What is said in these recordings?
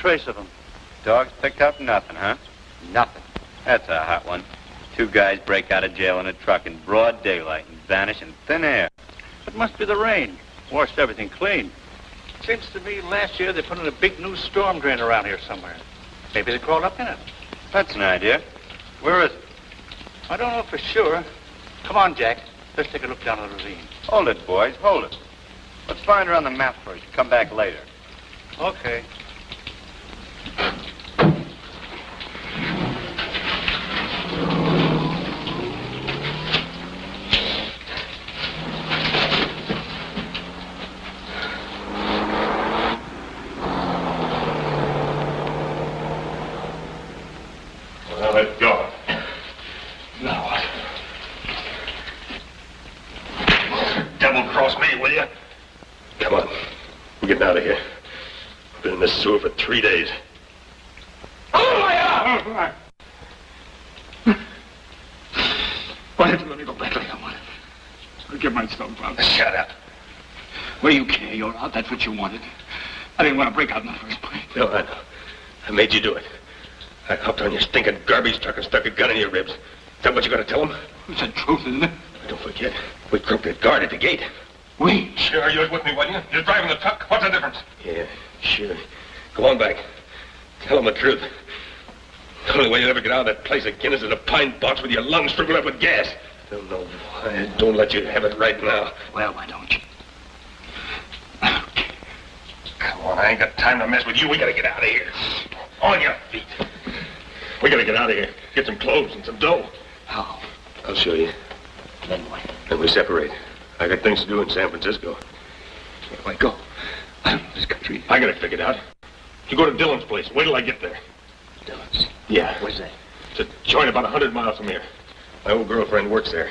trace of him. Dogs picked up nothing, huh? Nothing. That's a hot one. 2 guys break out of jail in a truck in broad daylight and vanish in thin air. It must be the rain. Washed everything clean. Seems to me last year they put in a big new storm drain around here somewhere. Maybe they crawled up in it. That's an idea. Where is it? I don't know for sure. Come on, Jack. Let's take a look down the ravine. Hold it, boys. Hold it. Let's find her on the map first. Come back later. Okay. Well, let go. Now what? Double-cross me, will you? Come on. We're getting out of here. Been in this sewer for 3 days. Oh, yeah! Why did you let me go back like I wanted? I'll get myself out. Shut up. Well, you care. You're out. That's what you wanted. I didn't want to break out in the first place. No, I know. I made you do it. I hopped on your stinking garbage truck and stuck a gun in your ribs. Is that what you're going to tell them? It's the truth, isn't it? Don't forget, we croaked that guard at the gate. We? Sure, you was with me, wasn't you? You're driving the truck. What's the difference? Yeah, sure. Go on back. Tell them the truth. The only way you'll ever get out of that place again is in a pine box with your lungs filled up with gas. Don't know why I don't let you have it right now. Well, why don't you? Come on, I ain't got time to mess with you. We gotta get out of here. On your feet. We gotta get out of here. Get some clothes and some dough. How? I'll show you. Then what? Then we separate. I got things to do in San Francisco. Where do I go? I don't know this country. I got it figured out. You go to Dillon's place. Wait till I get there. Dillon's? Yeah. Where's that? It's a joint about 100 miles from here. My old girlfriend works there.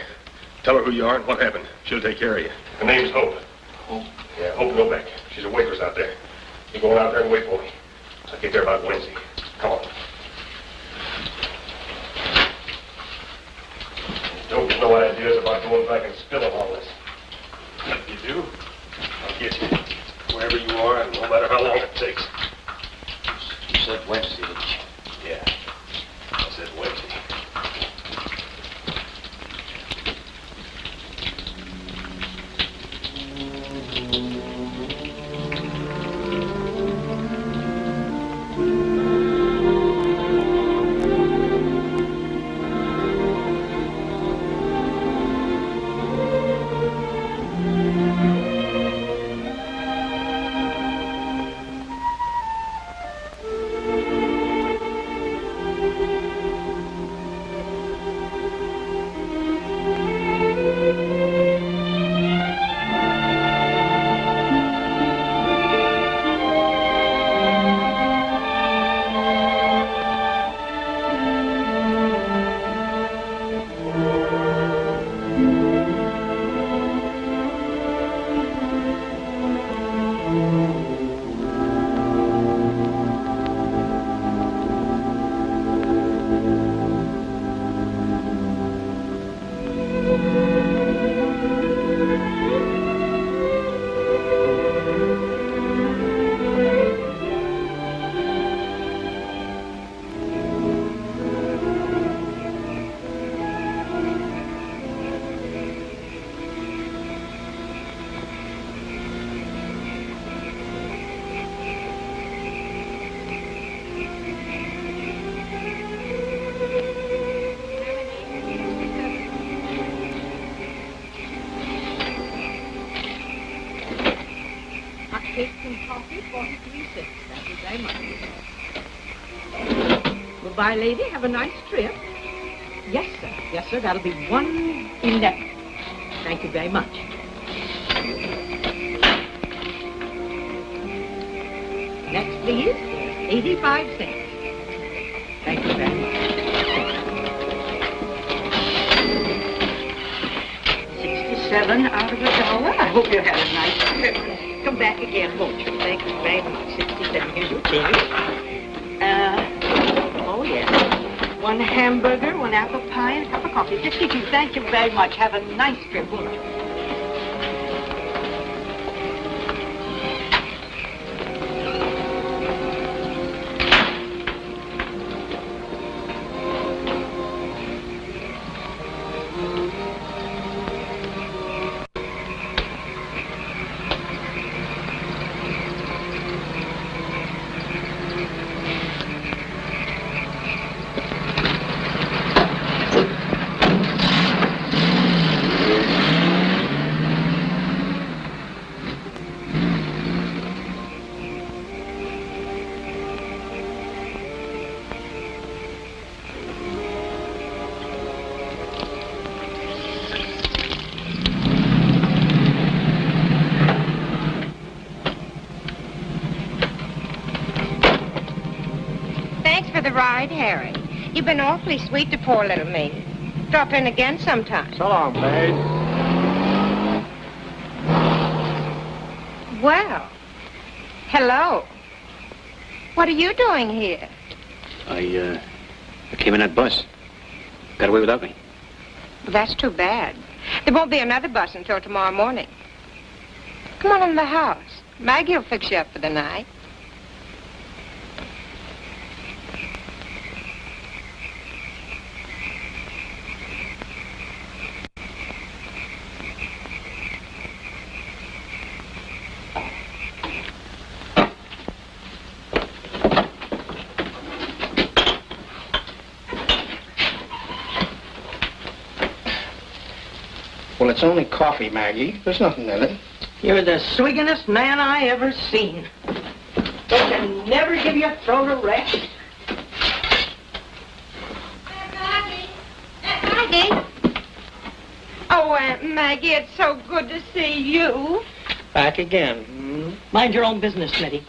Tell her who you are and what happened. She'll take care of you. Her name's Hope. Hope? Yeah, Hope Novak. She's a waitress out there. You go out there and wait for me. I'll get there about Wednesday. Come on. Don't get no ideas about going back and spilling all this. If you do, I'll get you. Wherever you are, and no matter how long it takes. You said Wednesday, didn't you? Yeah. I said Wednesday. Goodbye, lady. Have a nice trip. Yes, sir. Yes, sir. That'll be 111. Thank you very much. Next, please. 85 cents. Thank you very much. 67 out of $1. I hope you had a nice trip. Come back again, won't you? Thank you very much. 67. Here's your change. Oh, yes. 1 hamburger, 1 apple pie, and a cup of coffee. 62. Thank you very much. Have a nice trip, won't you? right, Harry. You've been awfully sweet to poor little me. Drop in again sometime. So long, babe. Well, hello. What are you doing here? I came in that bus. Got away without me. That's too bad. There won't be another bus until tomorrow morning. Come on in the house. Maggie will fix you up for the night. Well, it's only coffee, Maggie. There's nothing in it. You're the swigginest man I ever seen. Don't you never give your throat a rest? Maggie! Maggie! Oh, Aunt Maggie, it's so good to see you. Back again. Mind your own business, Smitty.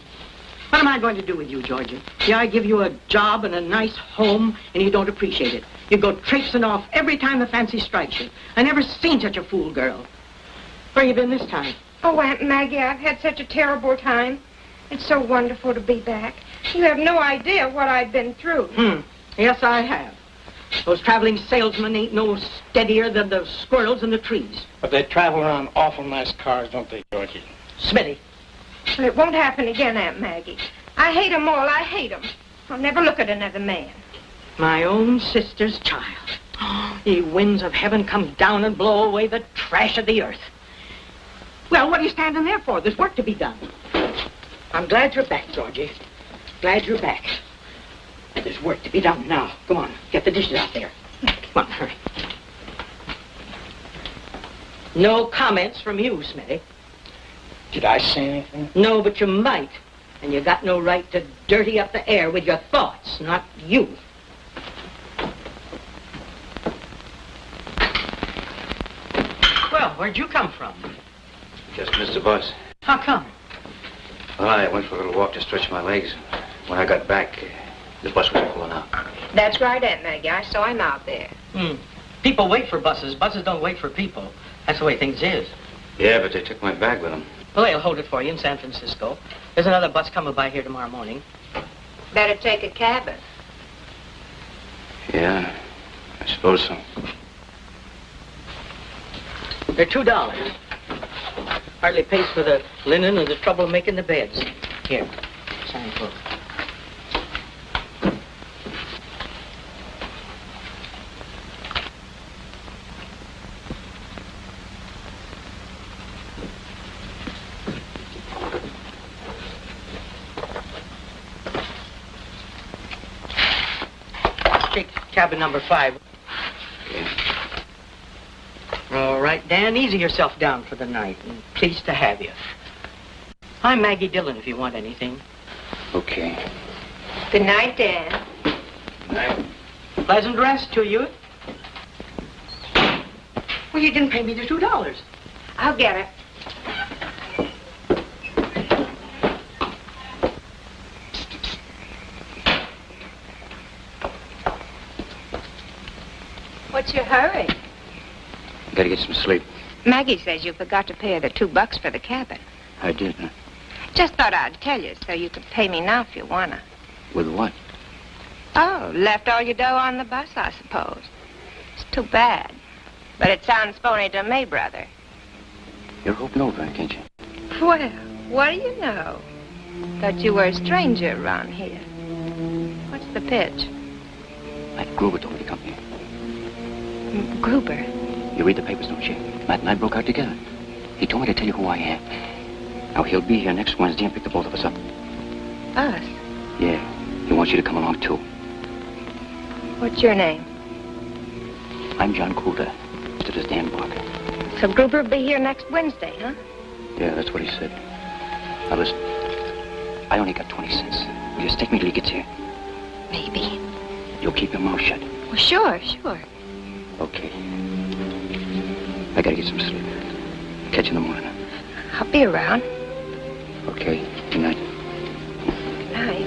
What am I going to do with you, Georgie? Yeah, I give you a job and a nice home, and you don't appreciate it. You go traipsing off every time the fancy strikes you. I never seen such a fool girl. Where you been this time? Oh, Aunt Maggie, I've had such a terrible time. It's so wonderful to be back. You have no idea what I've been through. Yes, I have. Those traveling salesmen ain't no steadier than the squirrels in the trees. But they travel around awful nice cars, don't they, Georgie? Smitty. Well, it won't happen again, Aunt Maggie. I hate 'em all. I hate 'em. I'll never look at another man. My own sister's child. Ye winds of heaven, come down and blow away the trash of the earth. Well, what are you standing there for? There's work to be done. I'm glad you're back, Georgie. Glad you're back. And there's work to be done now. Come on, get the dishes out there. Come on, hurry. No comments from you, Smitty. Did I say anything? No, but you might. And you got no right to dirty up the air with your thoughts, not you. Well, where'd you come from? Just missed the bus. How come? Well, I went for a little walk to stretch my legs. When I got back, the bus was pulling out. That's right, Aunt Maggie. I saw him out there. People wait for buses. Buses don't wait for people. That's the way things is. Yeah, but they took my bag with them. Well, they'll hold it for you in San Francisco. There's another bus coming by here tomorrow morning. Better take a cabin. Yeah, I suppose so. They're $2. Hardly pays for the linen or the trouble of making the beds. Here, sign for it. Take cabin number 5. Yeah. All right, Dan, easy yourself down for the night. And pleased to have you. I'm Maggie Dillon if you want anything. Okay. Good night, Dan. Night. Pleasant rest to you. Well, you didn't pay me the $2. I'll get it. What's your hurry? Gotta get some sleep. Maggie says you forgot to pay her the $2 for the cabin. I did, huh? Just thought I'd tell you so you could pay me now if you wanna. With what? Oh, left all your dough on the bus, I suppose. It's too bad. But it sounds phony to me, brother. You're hoping over, ain't you? Well, what do you know? Thought you were a stranger around here. What's the pitch? Matt Gruber told me to come here. Gruber. You read the papers, don't you? Matt and I broke out together. He told me to tell you who I am. Now, he'll be here next Wednesday and pick the both of us up. Us? Yeah. He wants you to come along, too. What's your name? I'm John Coulter. Instead of Dan Barker. So Gruber will be here next Wednesday, huh? Yeah, that's what he said. Now, listen. I only got 20 cents. Will you stick me till he gets here? Maybe. You'll keep your mouth shut. Well, sure, sure. Okay. I gotta get some sleep. Catch you in the morning. I'll be around. Okay. Good night. Night.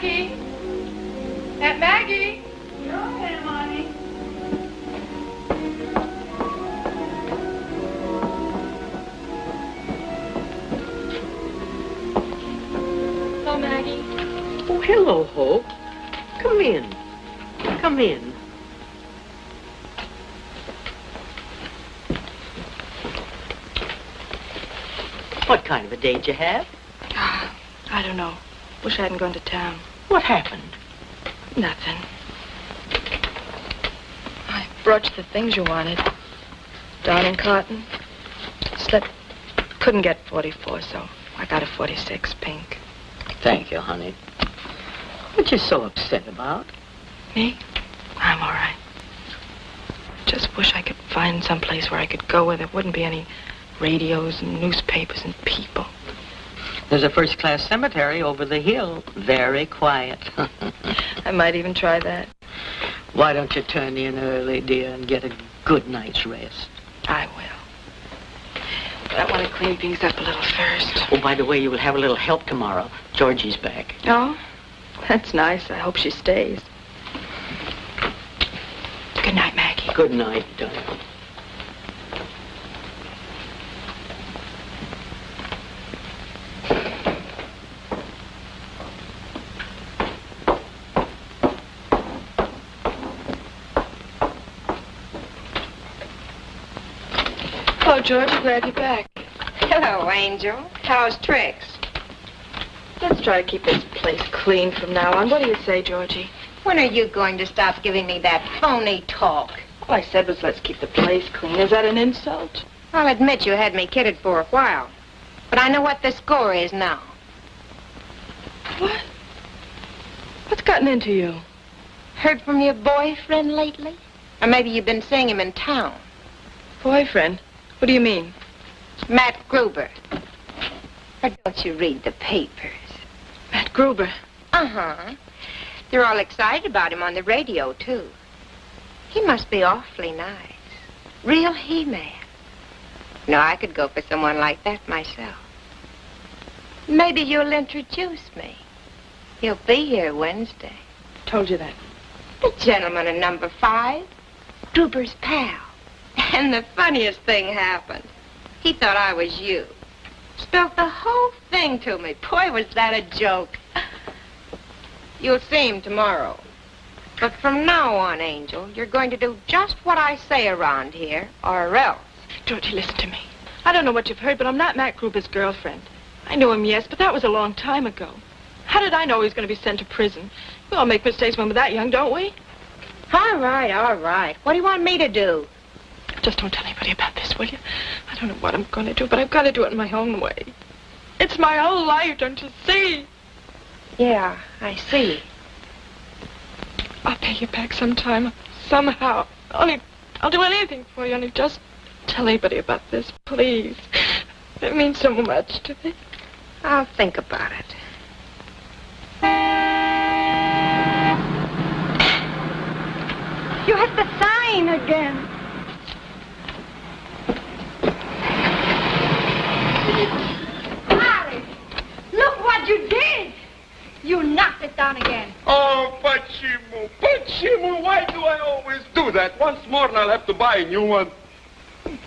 Maggie? Aunt Maggie? Here I am, honey. Hello, Maggie. Oh, hello, Hope. Come in. Come in. What kind of a date you have? I don't know. Wish I hadn't gone to town. What happened? Nothing. I brought you the things you wanted. Darning cotton. Slip. Couldn't get 44, so I got a 46 pink. Thank you, honey. What you so upset about? Me? I'm all right. Just wish I could find some place where I could go where there wouldn't be any radios and newspapers and people. There's a first-class cemetery over the hill. Very quiet. I might even try that. Why don't you turn in early, dear, and get a good night's rest? I will. But I want to clean things up a little first. Oh, by the way, you will have a little help tomorrow. Georgie's back. Oh? That's nice. I hope she stays. Good night, Maggie. Good night, darling. Hello, George. Glad you're back. Hello, Angel. How's Trix? Let's try to keep this place clean from now on. What do you say, Georgie? When are you going to stop giving me that phony talk? All I said was let's keep the place clean. Is that an insult? I'll admit you had me kidded for a while. But I know what the score is now. What? What's gotten into you? Heard from your boyfriend lately? Or maybe you've been seeing him in town. Boyfriend? What do you mean? Matt Gruber. Or don't you read the papers? Matt Gruber. Uh-huh. They're all excited about him on the radio, too. He must be awfully nice. Real he-man. No, I could go for someone like that myself. Maybe you'll introduce me. He'll be here Wednesday. Told you that. The gentleman in number 5. Gruber's pal. And the funniest thing happened. He thought I was you. Spelled the whole thing to me. Boy, was that a joke. You'll see him tomorrow. But from now on, Angel, you're going to do just what I say around here, or else. Georgie, listen to me. I don't know what you've heard, but I'm not Matt Gruber's girlfriend. I knew him, yes, but that was a long time ago. How did I know he was going to be sent to prison? We all make mistakes when we're that young, don't we? All right, all right. What do you want me to do? Just don't tell anybody about this, will you? I don't know what I'm going to do, but I've got to do it in my own way. It's my whole life, don't you see? Yeah, I see. I'll pay you back sometime, somehow. I'll do anything for you, only just tell anybody about this, please. It means so much to me. I'll think about it. You hit the sign again. Harry, look what you did. You knocked it down again. Oh, Pachimo, why do I always do that? Once more and I'll have to buy a new one.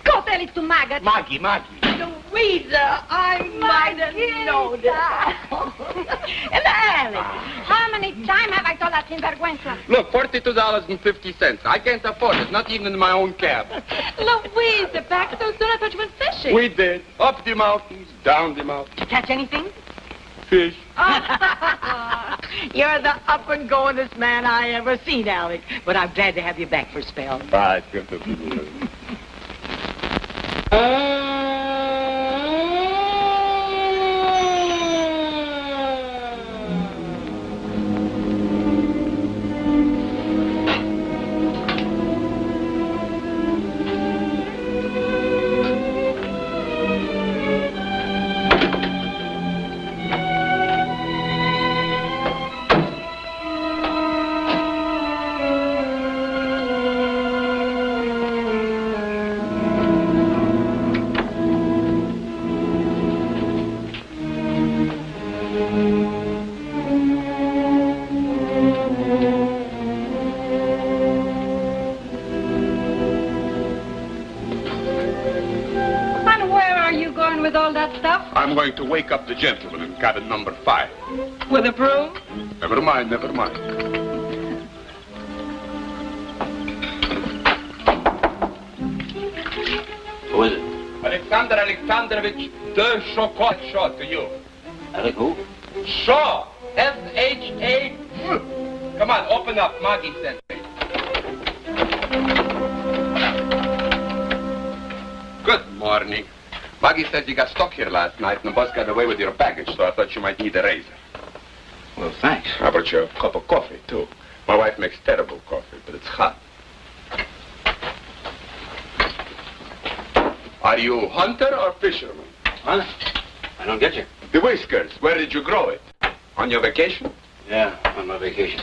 Go tell it to Maggot. Maggie. Louisa, I might have known that. In the alley. How many times have I told that sinvergüenza? Look, $42.50. I can't afford it, not even in my own cab. Louisa, back so soon. I thought you went fishing. We did. Up the mountains, down the mountains. Did you catch anything? Fish. You're the up-and-goingest man I ever seen, Alec. But I'm glad to have you back for a spell. Bye. It's good to be with you. I'm going to wake up the gentleman in cabin number 5. With a broom? Never mind, never mind. Who is it? Alexander Alexandrovich de Shaw to you. Alec who? Shaw. S-H-A. Come on, open up. Maggie sent me. Good morning. Maggie says you got stuck here last night and the bus got away with your baggage, so I thought you might need a razor. Well, thanks. How about your cup of coffee, too? My wife makes terrible coffee, but it's hot. Are you hunter or fisherman? Huh? I don't get you. The whiskers, where did you grow it? On your vacation? Yeah, on my vacation.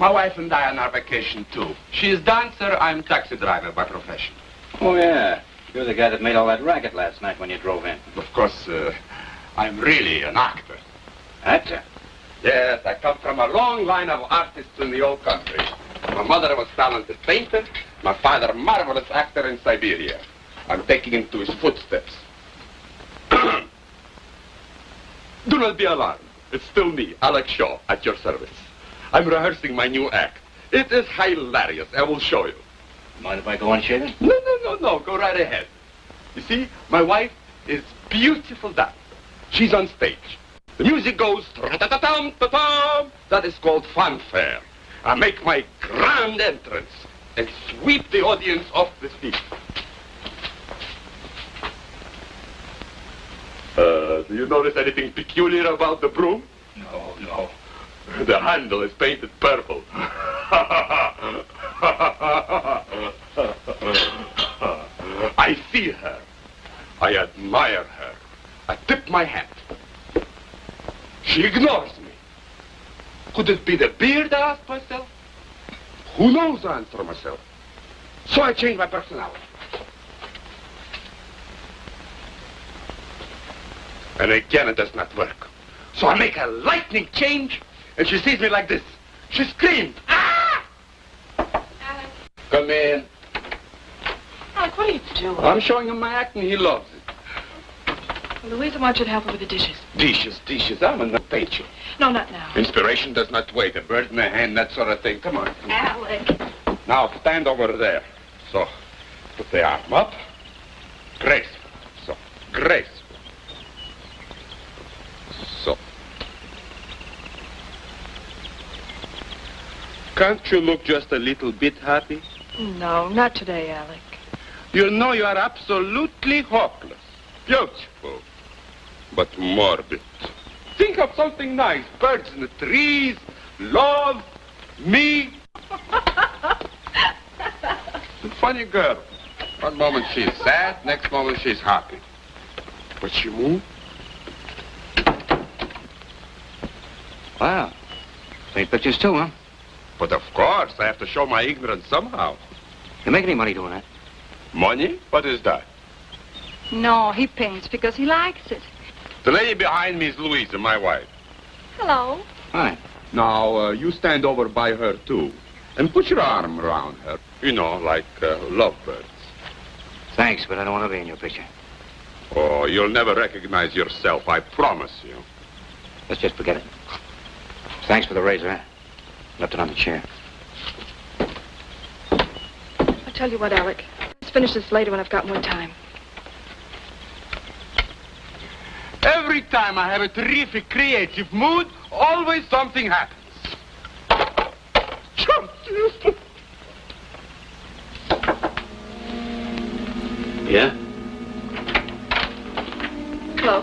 My wife and I are on our vacation, too. She is dancer, I'm taxi driver by profession. Oh, yeah. You're the guy that made all that racket last night when you drove in. Of course, I'm really an actor. Actor? Yes, I come from a long line of artists in the old country. My mother was talented painter, my father a marvelous actor in Siberia. I'm taking him to his footsteps. Do not be alarmed. It's still me, Alec Shaw, at your service. I'm rehearsing my new act. It is hilarious. I will show you. Mind if I go on shaving? No. Go right ahead. You see, my wife is beautiful dancer. She's on stage. The music goes ta-ta-ta-tam-ta-tam. That is called fanfare. I make my grand entrance and sweep the audience off the feet. Do you notice anything peculiar about the broom? No. The handle is painted purple. I see her. I admire her. I tip my hat. She ignores me. Could it be the beard, I ask myself? Who knows, I answer myself. So I change my personality. And again it does not work. So I make a lightning change, and she sees me like this. She screams, "Ah!" Alec. Come in. Alec, what are you doing? I'm showing him my act, and he loves it. Well, Louisa wants you to help her with the dishes. Dishes. I'm in the picture. No, not now. Inspiration does not wait. A bird in the hand, that sort of thing. Come on. Alec. Now, stand over there. So, put the arm up. Graceful. So, graceful. So. Can't you look just a little bit happy? No, not today, Alec. You know you are absolutely hopeless. Beautiful. But morbid. Think of something nice. Birds in the trees, love, me. A funny girl. One moment she's sad, next moment she's happy. But she moved. Wow. Paint pictures too, huh? But of course, I have to show my ignorance somehow. You make any money doing that? Money? What is that? No, he paints because he likes it. The lady behind me is Louisa, my wife. Hello. Hi. Now, you stand over by her, too. And put your arm around her. You know, like lovebirds. Thanks, but I don't want to be in your picture. Oh, you'll never recognize yourself, I promise you. Let's just forget it. Thanks for the razor, huh? Left it on the chair. I'll tell you what, Alec. Let's finish this later when I've got more time. Every time I have a terrific creative mood, always something happens. Yeah? Hello.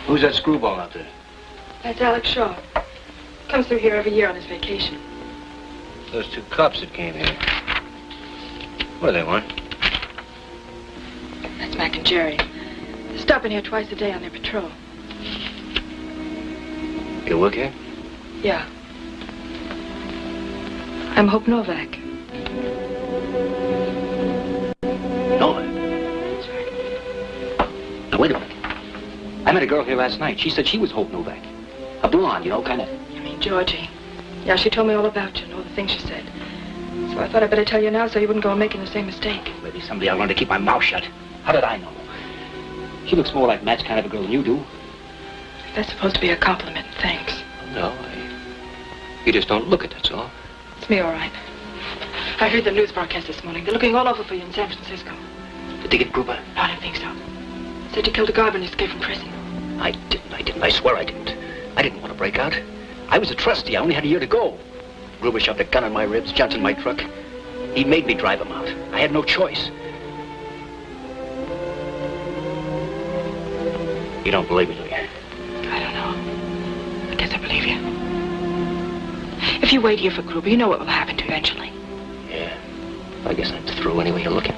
Well, who's that screwball out there? That's Alec Shaw. Comes through here every year on his vacation. Those two cops that came here. What do they want? That's Mac and Jerry. They're stopping here twice a day on their patrol. You work here? Yeah. I'm Hope Novak. Novak? That's right. Now, wait a I met a girl here last night. She said she was Hope Novak. A blonde, you know, kind of. You mean Georgie? Yeah, she told me all about you and all the things she said. So I thought I'd better tell you now so you wouldn't go on making the same mistake. Maybe someday I'll learn to keep my mouth shut. How did I know? She looks more like Matt's kind of a girl than you do. That's supposed to be a compliment. Thanks. No, you just don't look it, that's all. It's me, all right. I heard the news broadcast this morning. They're looking all over for you in San Francisco. Did they get Gruber? No, I didn't think so. Said you killed a guard when you escaped from prison. I didn't. I swear I didn't. I didn't want to break out. I was a trustee. I only had a year to go. Gruber shoved a gun in my ribs, jumped in my truck. He made me drive him out. I had no choice. You don't believe me, do you? I don't know. I guess I believe you. If you wait here for Gruber, you know what will happen to you eventually. Yeah. I guess I'm through anyway you're looking.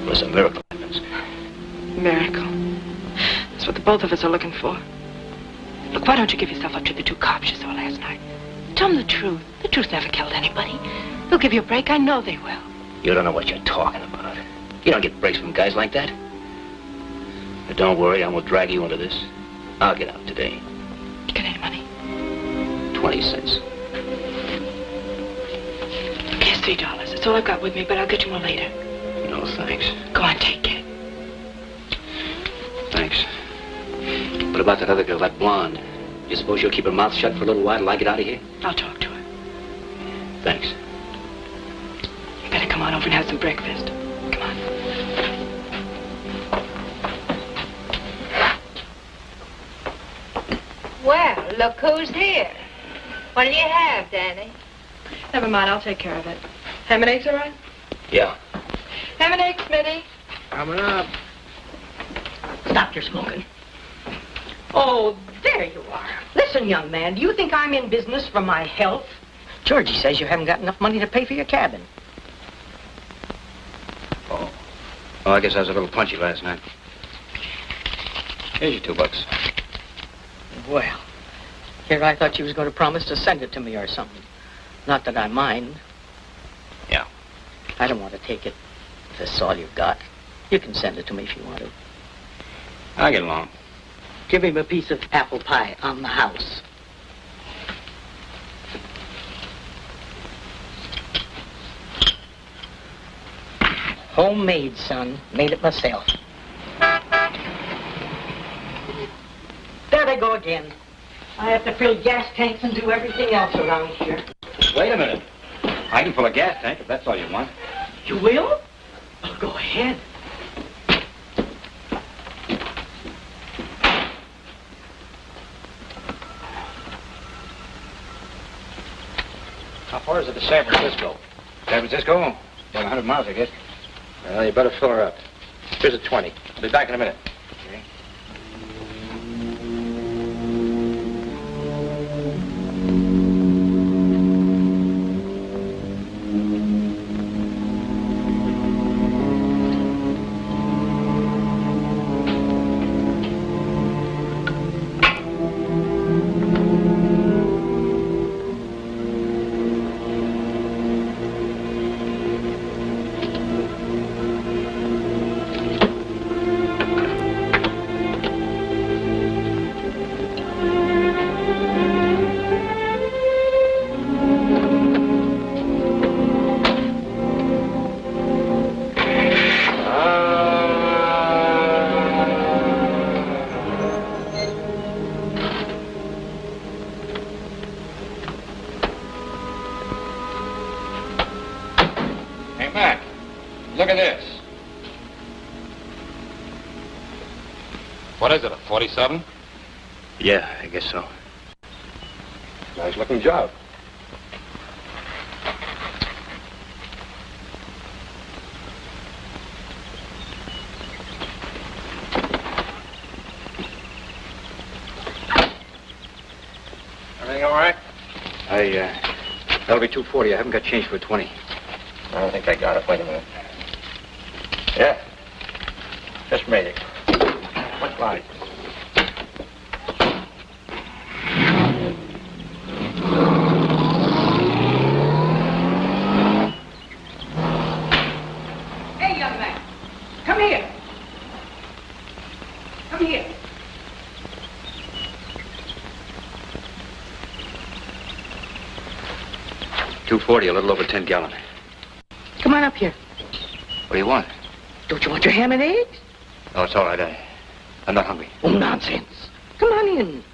Unless a miracle happens. Miracle. That's what the both of us are looking for. Look, why don't you give yourself up to the two cops you saw last night? Tell them the truth. The truth never killed anybody. They'll give you a break. I know they will. You don't know what you're talking about. You don't get breaks from guys like that. But don't worry, I won't drag you into this. I'll get out today. You got any money? 20 cents. Here's $3. That's all I've got with me, but I'll get you more later. No, thanks. Go on, take it. Thanks. What about that other girl, that blonde? You suppose she'll keep her mouth shut for a little while till I get out of here? I'll talk to her. Thanks. You better come on over and have some breakfast. Come on. Well, look who's here. What'll you have, Danny? Never mind, I'll take care of it. Ham and eggs, all right? Yeah. Ham and eggs, Smitty. Coming up. Stop your smoking. Oh, there you are. Listen, young man, do you think I'm in business for my health? Georgie says you haven't got enough money to pay for your cabin. Oh, I guess I was a little punchy last night. Here's your $2. Well, here I thought you was going to promise to send it to me or something. Not that I mind. Yeah. I don't want to take it if that's all you've got. You can send it to me if you want to. I'll get along. Give him a piece of apple pie on the house. Homemade, son. Made it myself. There they go again. I have to fill gas tanks and do everything else around here. Wait a minute. I can fill a gas tank if that's all you want. You will? Well, go ahead. How far is it to San Francisco? San Francisco? About 100 miles, I guess. Well, you better fill her up. Here's a 20. I'll be back in a minute. Okay. What is it, a 47? Yeah, I guess so. Nice looking job. Everything all right? That'll be $2.40. I haven't got change for a 20. I don't think I got it. Wait a minute. Yeah. Just made it. What line? Hey, young man. Come here. Come here. 240, a little over 10 gallon. Come on up here. What do you want? Don't you want your ham and eggs? Oh, it's all right. I'm not hungry. Oh, nonsense. Come on in.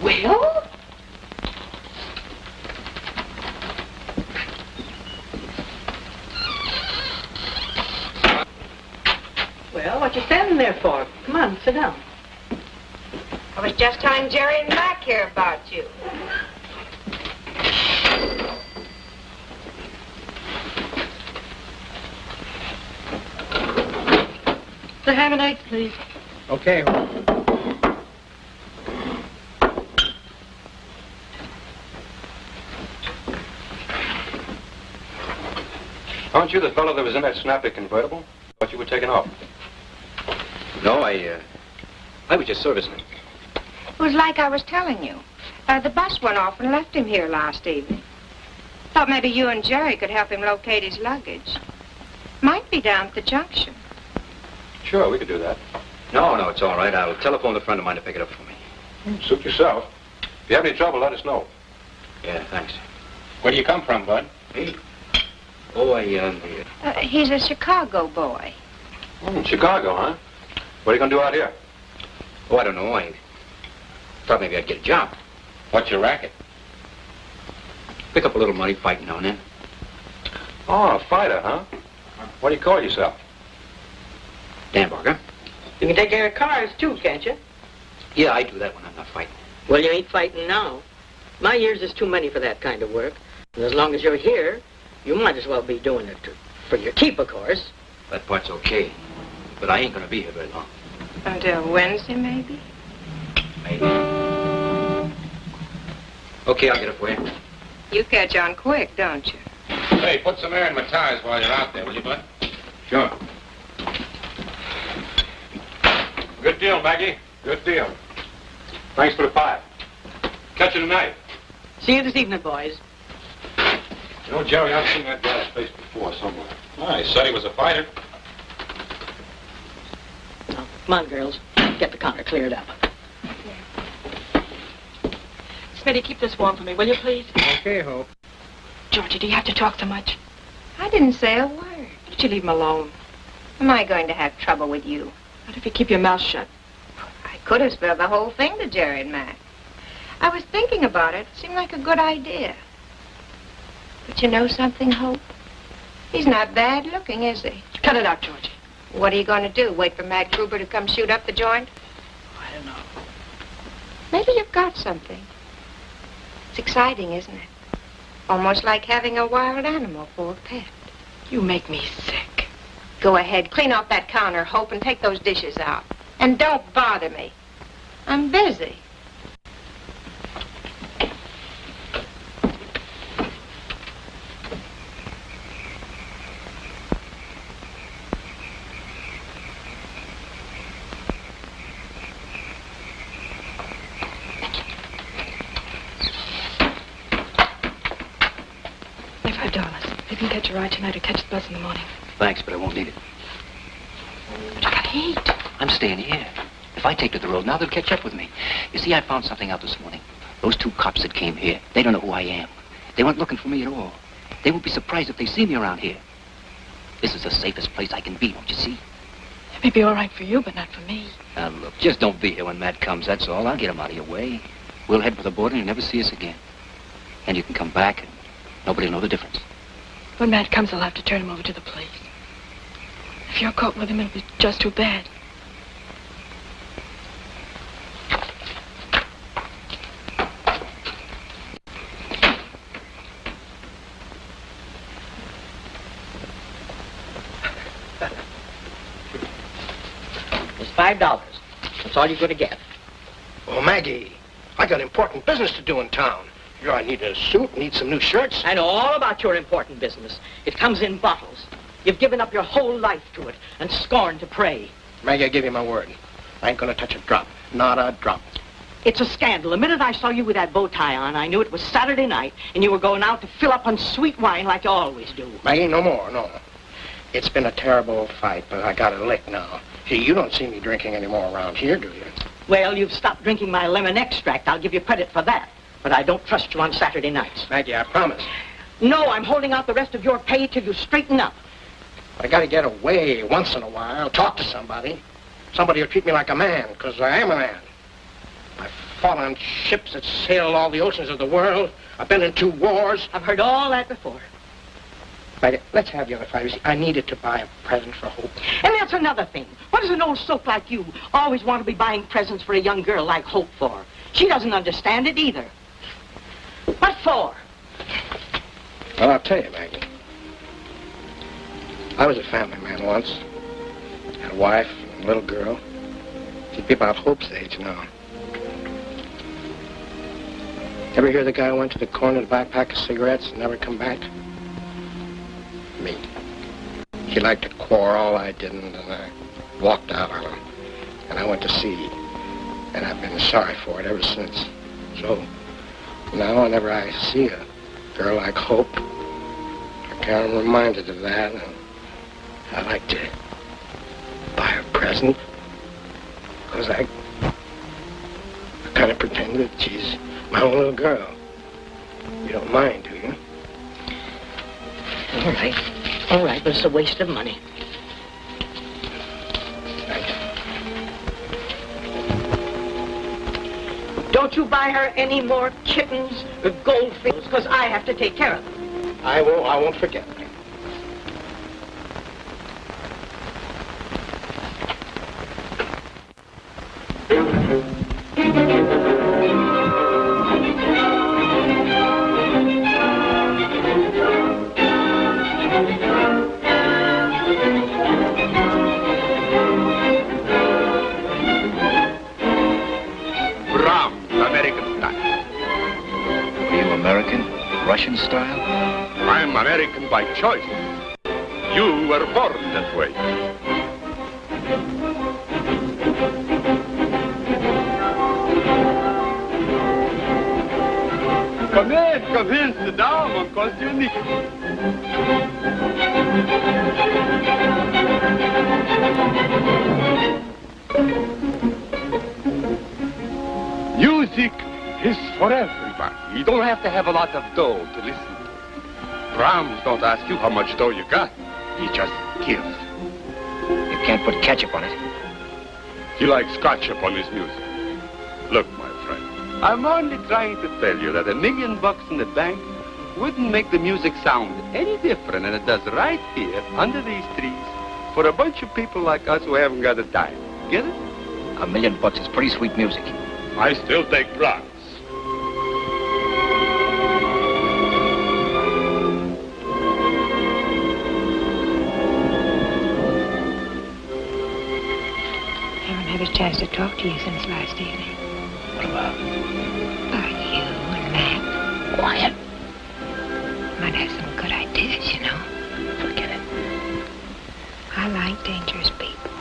Well? Well, what you standing there for? Come on, sit down. I was just telling Jerry and Mac here about you. The ham and eggs, please. Okay. Aren't you the fellow that was in that snappy convertible? Thought you were taking off. No, I was just servicing it. It was like I was telling you. The bus went off and left him here last evening. Thought maybe you and Jerry could help him locate his luggage. Might be down at the junction. Sure, we could do that. No, it's all right. I'll telephone a friend of mine to pick it up for me. Suit yourself. If you have any trouble, let us know. Yeah, thanks. Where do you come from, Bud? Me? Oh, He's a Chicago boy. Chicago, huh? What are you going to do out here? Oh, I don't know. I thought maybe I'd get a job. What's your racket? Pick up a little money fighting now and then. Oh, a fighter, huh? What do you call yourself? Dan Barker. You can take care of cars, too, can't you? Yeah, I do that when I'm not fighting. Well, you ain't fighting now. My years is too many for that kind of work. And as long as you're here, you might as well be doing it for your keep, of course. That part's okay. But I ain't gonna be here very long. Until Wednesday, maybe? Maybe. Okay, I'll get it for you. You catch on quick, don't you? Hey, put some air in my tires while you're out there, will you, Bud? Sure. Good deal, Maggie. Good deal. Thanks for the pie. Catch you tonight. See you this evening, boys. You know, Jerry, I've seen that guy's face before somewhere. Oh, he said he was a fighter. Now, come on, girls. Get the counter cleared up. Smitty, keep this warm for me, will you, please? Okay, Hope. Georgie, do you have to talk so much? I didn't say a word. Why don't you leave him alone? Am I going to have trouble with you? What if you keep your mouth shut? I could have spilled the whole thing to Jerry and Mac. I was thinking about it. It seemed like a good idea. But you know something, Hope? He's not bad looking, is he? Cut it out, Georgie. What are you going to do? Wait for Matt Gruber to come shoot up the joint? I don't know. Maybe you've got something. It's exciting, isn't it? Almost like having a wild animal for a pet. You make me sick. Go ahead, clean off that counter, Hope, and take those dishes out. And don't bother me. I'm busy. $25. You can catch a ride tonight or catch the bus in the morning. Thanks, but I won't need it. But you gotta eat. I'm staying here. If I take to the road now, they'll catch up with me. You see, I found something out this morning. Those two cops that came here, they don't know who I am. They weren't looking for me at all. They won't be surprised if they see me around here. This is the safest place I can be, don't you see? It may be all right for you, but not for me. Now, look, just don't be here when Matt comes, that's all. I'll get him out of your way. We'll head for the border and you'll never see us again. And you can come back and nobody will know the difference. When Matt comes, I'll have to turn him over to the police. If you're caught with him, it'll be just too bad. It's $5. That's all you're going to get. Oh, Maggie, I got important business to do in town. I need a suit, need some new shirts. I know all about your important business. It comes in bottles. You've given up your whole life to it and scorned to pray. Maggie, I give you my word. I ain't gonna touch a drop. Not a drop. It's a scandal. The minute I saw you with that bow tie on, I knew it was Saturday night, and you were going out to fill up on sweet wine like you always do. Maggie, no more, no. It's been a terrible fight, but I got a lick now. Hey, you don't see me drinking anymore around here, do you? Well, you've stopped drinking my lemon extract. I'll give you credit for that. But I don't trust you on Saturday nights. Maggie, I promise. No, I'm holding out the rest of your pay till you straighten up. I gotta get away once in a while, talk to somebody. Somebody who'll treat me like a man, because I am a man. I've fought on ships that sailed all the oceans of the world. I've been in 2 wars. I've heard all that before. Maggie, let's have the other 5. You see, I needed to buy a present for Hope. And that's another thing. What does an old soak like you always want to be buying presents for a young girl like Hope for? She doesn't understand it either. What for? Well, I'll tell you, Maggie. I was a family man once. Had a wife and a little girl. She'd be about Hope's age now. Ever hear the guy who went to the corner to buy a pack of cigarettes and never come back? Me. He liked to quarrel, I didn't, and I walked out on him. And I went to sea. And I've been sorry for it ever since. So, now whenever I see a girl like Hope, I kind of reminded of that, and I like to buy her a present. Because I kind of pretend that she's my own little girl. You don't mind, do you? All right. All right, but it's a waste of money. Thank you. Don't you buy her any more kittens or goldfish, because I have to take care of them. I won't forget. Russian style? I'm American by choice. You were born that way. Come in, sit down, mon costume. Music is for everybody. You don't have to have a lot of dough to listen to. Brahms don't ask you how much dough you got. He just gives. You can't put ketchup on it. He likes ketchup on his music. Look, my friend, I'm only trying to tell you that $1 million in the bank wouldn't make the music sound any different than it does right here under these trees for a bunch of people like us who haven't got a dime. Get it? $1 million is pretty sweet music. I still take Brahms. A chance to talk to you since last evening. What about? About you and Matt. Quiet. Might have some good ideas, you know. Forget it. I like dangerous people.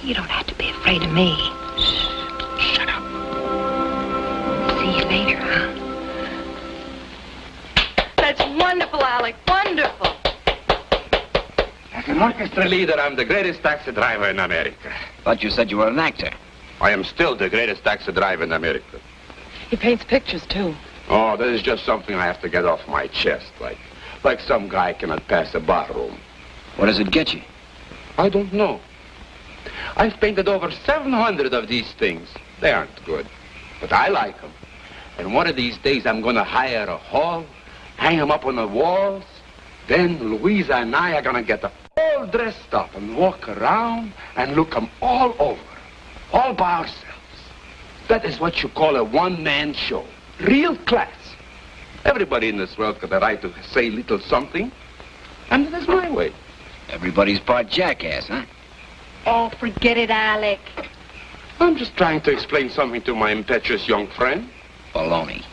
You don't have to be afraid of me. Shh. Shut up. See you later, huh? That's wonderful, Alec. Wonderful. As an orchestra leader, I'm the greatest taxi driver in America. Thought you said you were an actor. I am still the greatest taxi driver in America. He paints pictures, too. Oh, this is just something I have to get off my chest, like some guy cannot pass a barroom. What does it get you? I don't know. I've painted over 700 of these things. They aren't good, but I like them. And one of these days, I'm going to hire a hall, hang them up on the walls. Then Louisa and I are going to get all dressed up and walk around and look them all over, all by ourselves. That is what you call a one-man show. Real class. Everybody in this world got the right to say little something, and that's my way. Everybody's part jackass, huh? Oh, forget it, Alec. I'm just trying to explain something to my impetuous young friend. Baloney.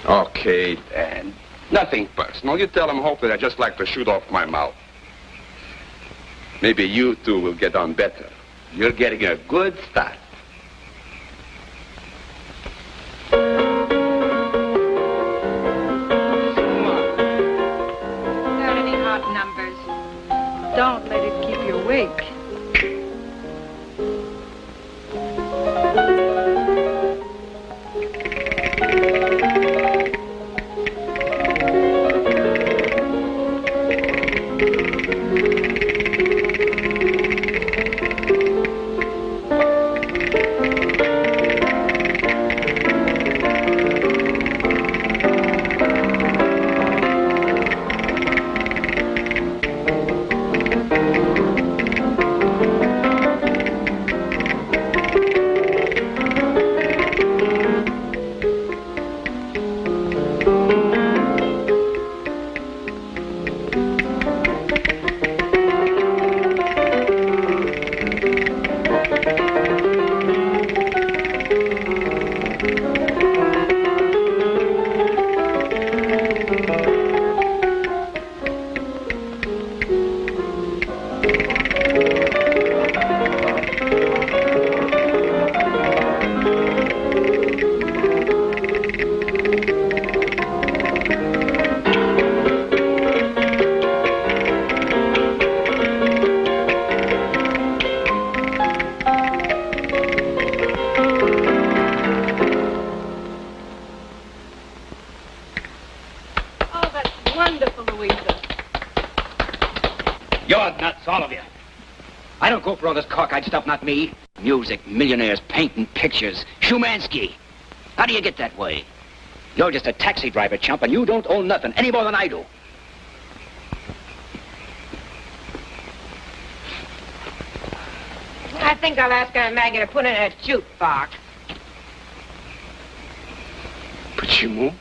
Okay, Dan. Nothing personal. You tell him, Hope, that I just like to shoot off my mouth. Maybe you two will get on better. You're getting a good start. Got any hot numbers? Don't let it keep you awake. I don't go for all this cockeyed stuff, not me. Music, millionaires, painting, pictures. Shumansky. How do you get that way? You're just a taxi driver, chump, and you don't own nothing any more than I do. I think I'll ask Aunt Maggie to put in a jukebox. Почему?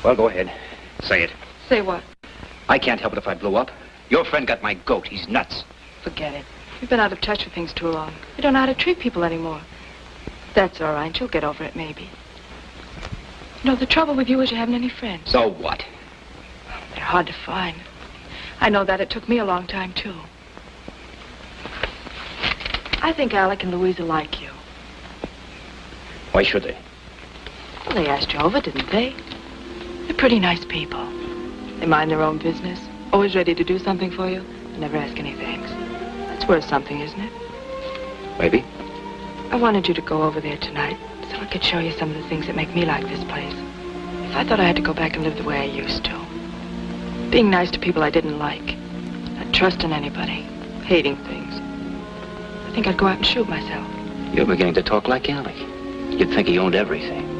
Well, go ahead. Say it. Say what? I can't help it if I blew up. Your friend got my goat. He's nuts. Forget it. You've been out of touch with things too long. You don't know how to treat people anymore. That's all right. You'll get over it, maybe. You know, the trouble with you is you haven't any friends. So what? They're hard to find. I know that. It took me a long time, too. I think Alec and Louisa like you. Why should they? Well, they asked you over, didn't they? They're pretty nice people. They mind their own business, always ready to do something for you, and never ask any thanks. That's worth something, isn't it? Maybe. I wanted you to go over there tonight so I could show you some of the things that make me like this place. If I thought I had to go back and live the way I used to. Being nice to people I didn't like. Not trusting anybody. Hating things. I think I'd go out and shoot myself. You're beginning to talk like Alec. You'd think he owned everything.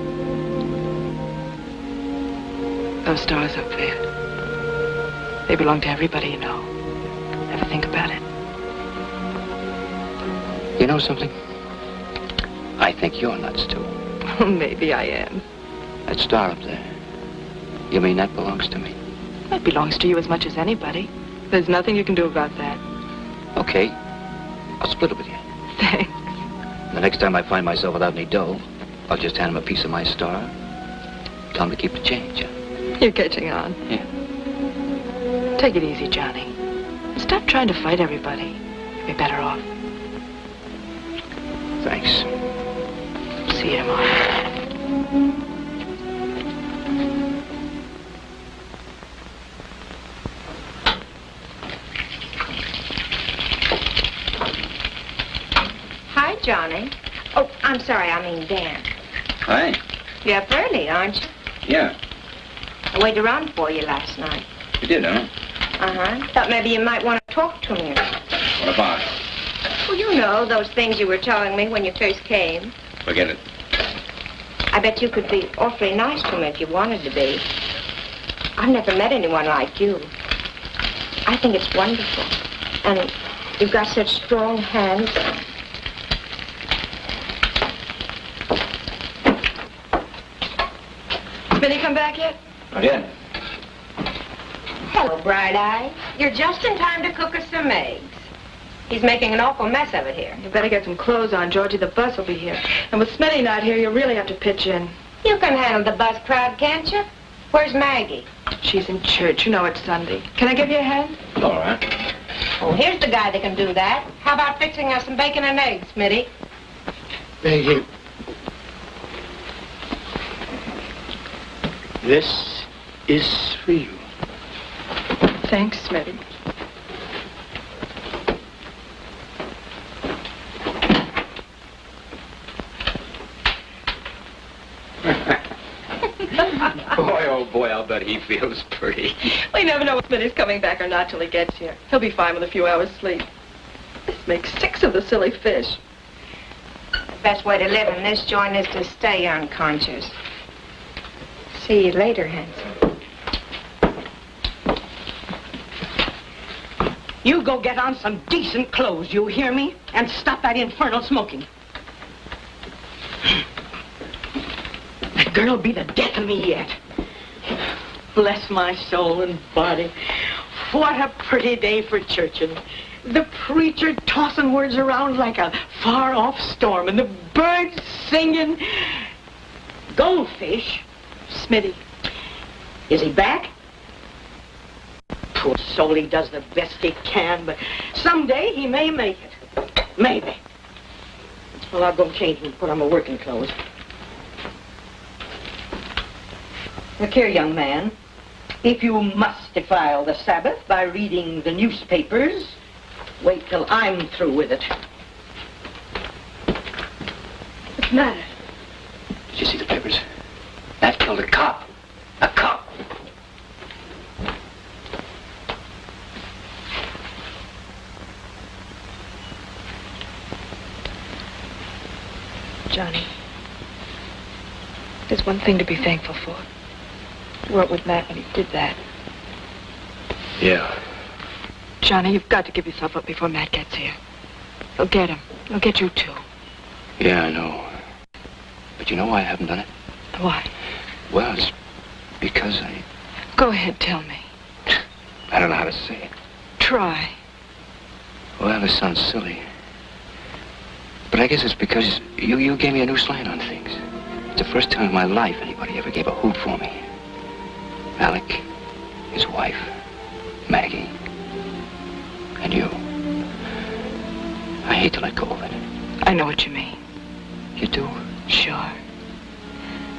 Those stars up there. They belong to everybody you know. Never think about it. You know something? I think you're nuts, too. Maybe I am. That star up there. You mean that belongs to me? That belongs to you as much as anybody. There's nothing you can do about that. Okay. I'll split it with you. Thanks. The next time I find myself without any dough, I'll just hand him a piece of my star. Tell him to keep the change. You're catching on. Yeah. Take it easy, Johnny. Stop trying to fight everybody. You'll be better off. Thanks. See you tomorrow. Hi, Johnny. Oh, I'm sorry, I mean Dan. Hi. You're up early, aren't you? Yeah. I waited around for you last night. You did, huh? Uh-huh. Thought maybe you might want to talk to me. What about? Well, you know, those things you were telling me when you first came. Forget it. I bet you could be awfully nice to me if you wanted to be. I've never met anyone like you. I think it's wonderful. And you've got such strong hands. Billy come back yet? Not yet. Hello, Bright Eye. You're just in time to cook us some eggs. He's making an awful mess of it here. You better get some clothes on. Georgie, the bus will be here. And with Smitty not here, you really have to pitch in. You can handle the bus crowd, can't you? Where's Maggie? She's in church. You know it's Sunday. Can I give you a hand? All right. Oh, here's the guy that can do that. How about fixing us some bacon and eggs, Smitty? Thank you. This is for you. Thanks, Smitty. Boy, oh boy, I'll bet he feels pretty. Well, you never know if Smitty's coming back or not till he gets here. He'll be fine with a few hours sleep. This makes 6 of the silly fish. The best way to live in this joint is to stay unconscious. See you later, handsome. You go get on some decent clothes, you hear me? And stop that infernal smoking. That girl'll be the death of me yet. Bless my soul and body. What a pretty day for churching. The preacher tossing words around like a far-off storm, and the birds singing. Goldfish? Smitty. Is he back? Poor soul, he does the best he can, but someday he may make it. Maybe. Well, I'll go change and put on my working clothes. Look here, young man. If you must defile the Sabbath by reading the newspapers, wait till I'm through with it. What's the matter? Matt killed a cop. A cop. Johnny, there's one thing to be thankful for. You weren't with Matt when he did that. Yeah. Johnny, you've got to give yourself up before Matt gets here. He'll get him. He'll get you, too. Yeah, I know. But you know why I haven't done it? Why? Well, it's because I... Go ahead, tell me. I don't know how to say it. Try. Well, this sounds silly. But I guess it's because you gave me a new slant on things. It's the first time in my life anybody ever gave a hoot for me. Alec, his wife, Maggie, and you. I hate to let go of it. I know what you mean. You do? Sure.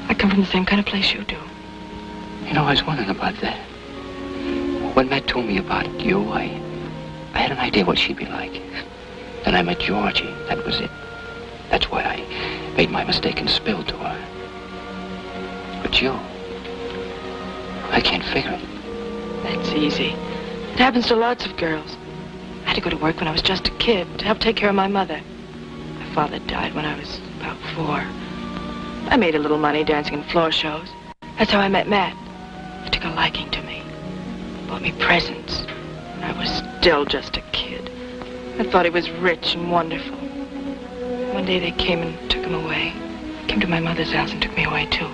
I come from the same kind of place you do. You know, I was wondering about that. When Matt told me about you, I had an idea what she'd be like. Then I met Georgie. That was it. That's why I made my mistake and spilled to her. But you, I can't figure it. That's easy. It happens to lots of girls. I had to go to work when I was just a kid to help take care of my mother. My father died when I was about 4. I made a little money dancing in floor shows. That's how I met Matt. He took a liking to me. Bought me presents. When I was still just a kid. I thought he was rich and wonderful. One day they came and took him away. Came to my mother's house and took me away, too.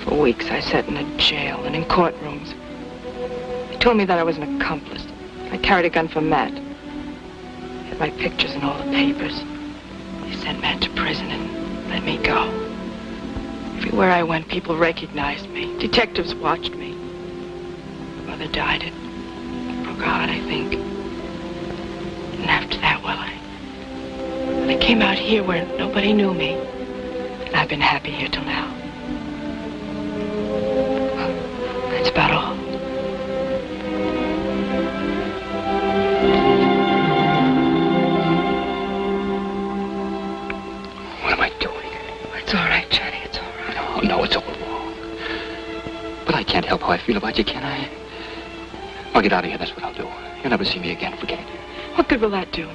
For weeks I sat in a jail and in courtrooms. They told me that I was an accomplice. I carried a gun for Matt. Had my pictures in all the papers. They sent Matt to prison and let me go. Everywhere I went, people recognized me. Detectives watched me. My mother died. It broke her heart, I think. And after that, well, I came out here where nobody knew me. And I've been happy here till now. That's about all. What am I doing? It's all right, Johnny. It's all right. No, it's all wrong. But I can't help how I feel about you, can I? I'll get out of here, that's what I'll do. You'll never see me again, forget it. What good will that do?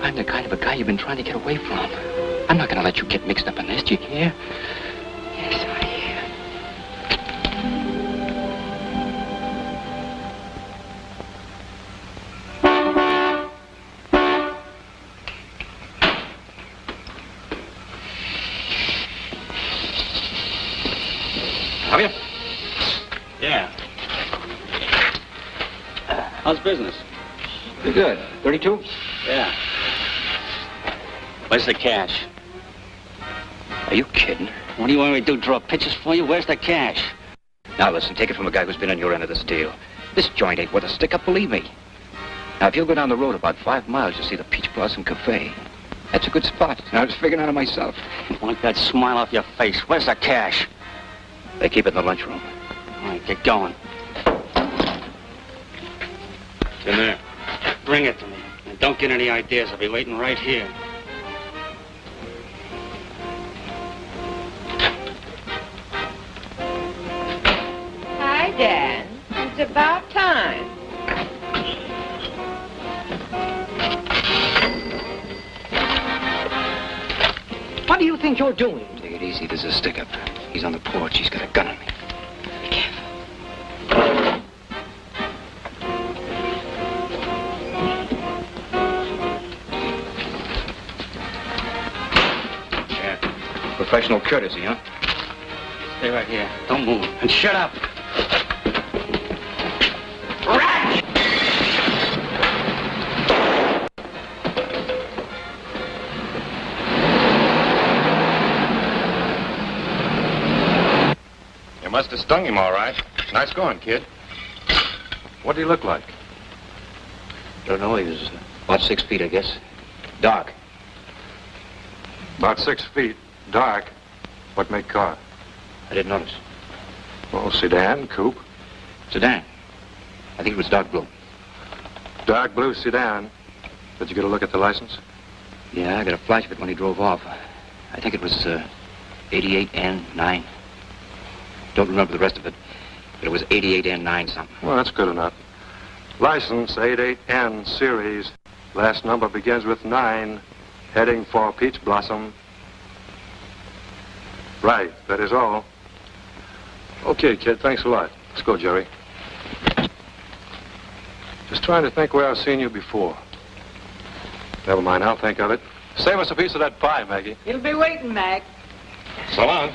I'm the kind of a guy you've been trying to get away from. I'm not gonna let you get mixed up in this, do you hear? Yes, I hear. Have you? Yeah. How's business? Pretty good. 32? Yeah. Where's the cash? Are you kidding? What do you want me to do, draw pictures for you? Where's the cash? Now listen, take it from a guy who's been on your end of this deal. This joint ain't worth a stick-up, believe me. Now, if you'll go down the road about 5 miles, you'll see the Peach Blossom Cafe. That's a good spot. I was figuring out it myself. Wipe that smile off your face. Where's the cash? They keep it in the lunchroom. All right, get going. It's in there. Bring it to me. And don't get any ideas. I'll be waiting right here. Hi, Dan. It's about time. What do you think you're doing? Take it easy. There's a stick-up. He's on the porch. He's got a gun on me. Be careful. Yeah. Professional courtesy, huh? Stay right here. Don't move. And shut up. You must have stung him all right. Nice going, kid. What did he look like? Don't know. He was about 6 feet, I guess. Dark. About 6 feet. Dark. What make car? I didn't notice. Well, sedan, coupe. Sedan. I think it was dark blue. Dark blue sedan. Did you get a look at the license? Yeah, I got a flash of it when he drove off. I think it was 88N9. Don't remember the rest of it. But it was 88N9 something. Well, that's good enough. License 88N series. Last number begins with 9. Heading for Peach Blossom. Right, that is all. Okay, kid, thanks a lot. Let's go, Jerry. Just trying to think where I've seen you before. Never mind, I'll think of it. Save us a piece of that pie, Maggie. He'll be waiting, Mac. So long.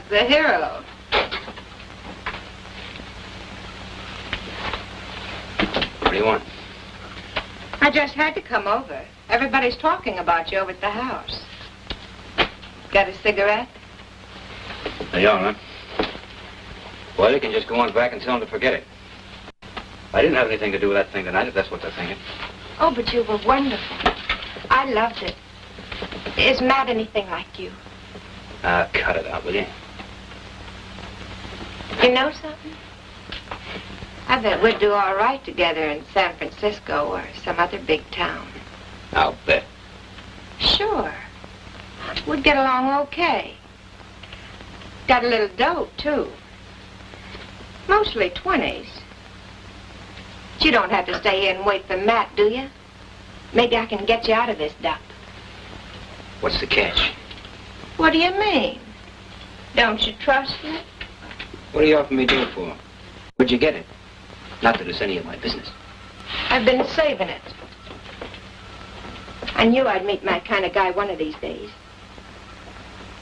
The hero. What do you want? I just had to come over. Everybody's talking about you over at the house. Got a cigarette? There you are, huh? Well, you can just go on back and tell them to forget it. I didn't have anything to do with that thing tonight, if that's what they're thinking. Oh, but you were wonderful. I loved it. Is Matt anything like you? Cut it out, will you? You know something? I bet we'd do all right together in San Francisco or some other big town. I'll bet. Sure. We'd get along okay. Got a little dough, too. Mostly 20s. But you don't have to stay here and wait for Matt, do you? Maybe I can get you out of this dump. What's the catch? What do you mean? Don't you trust me? What are you offering me doing for? Where'd you get it? Not that it's any of my business. I've been saving it. I knew I'd meet my kind of guy one of these days.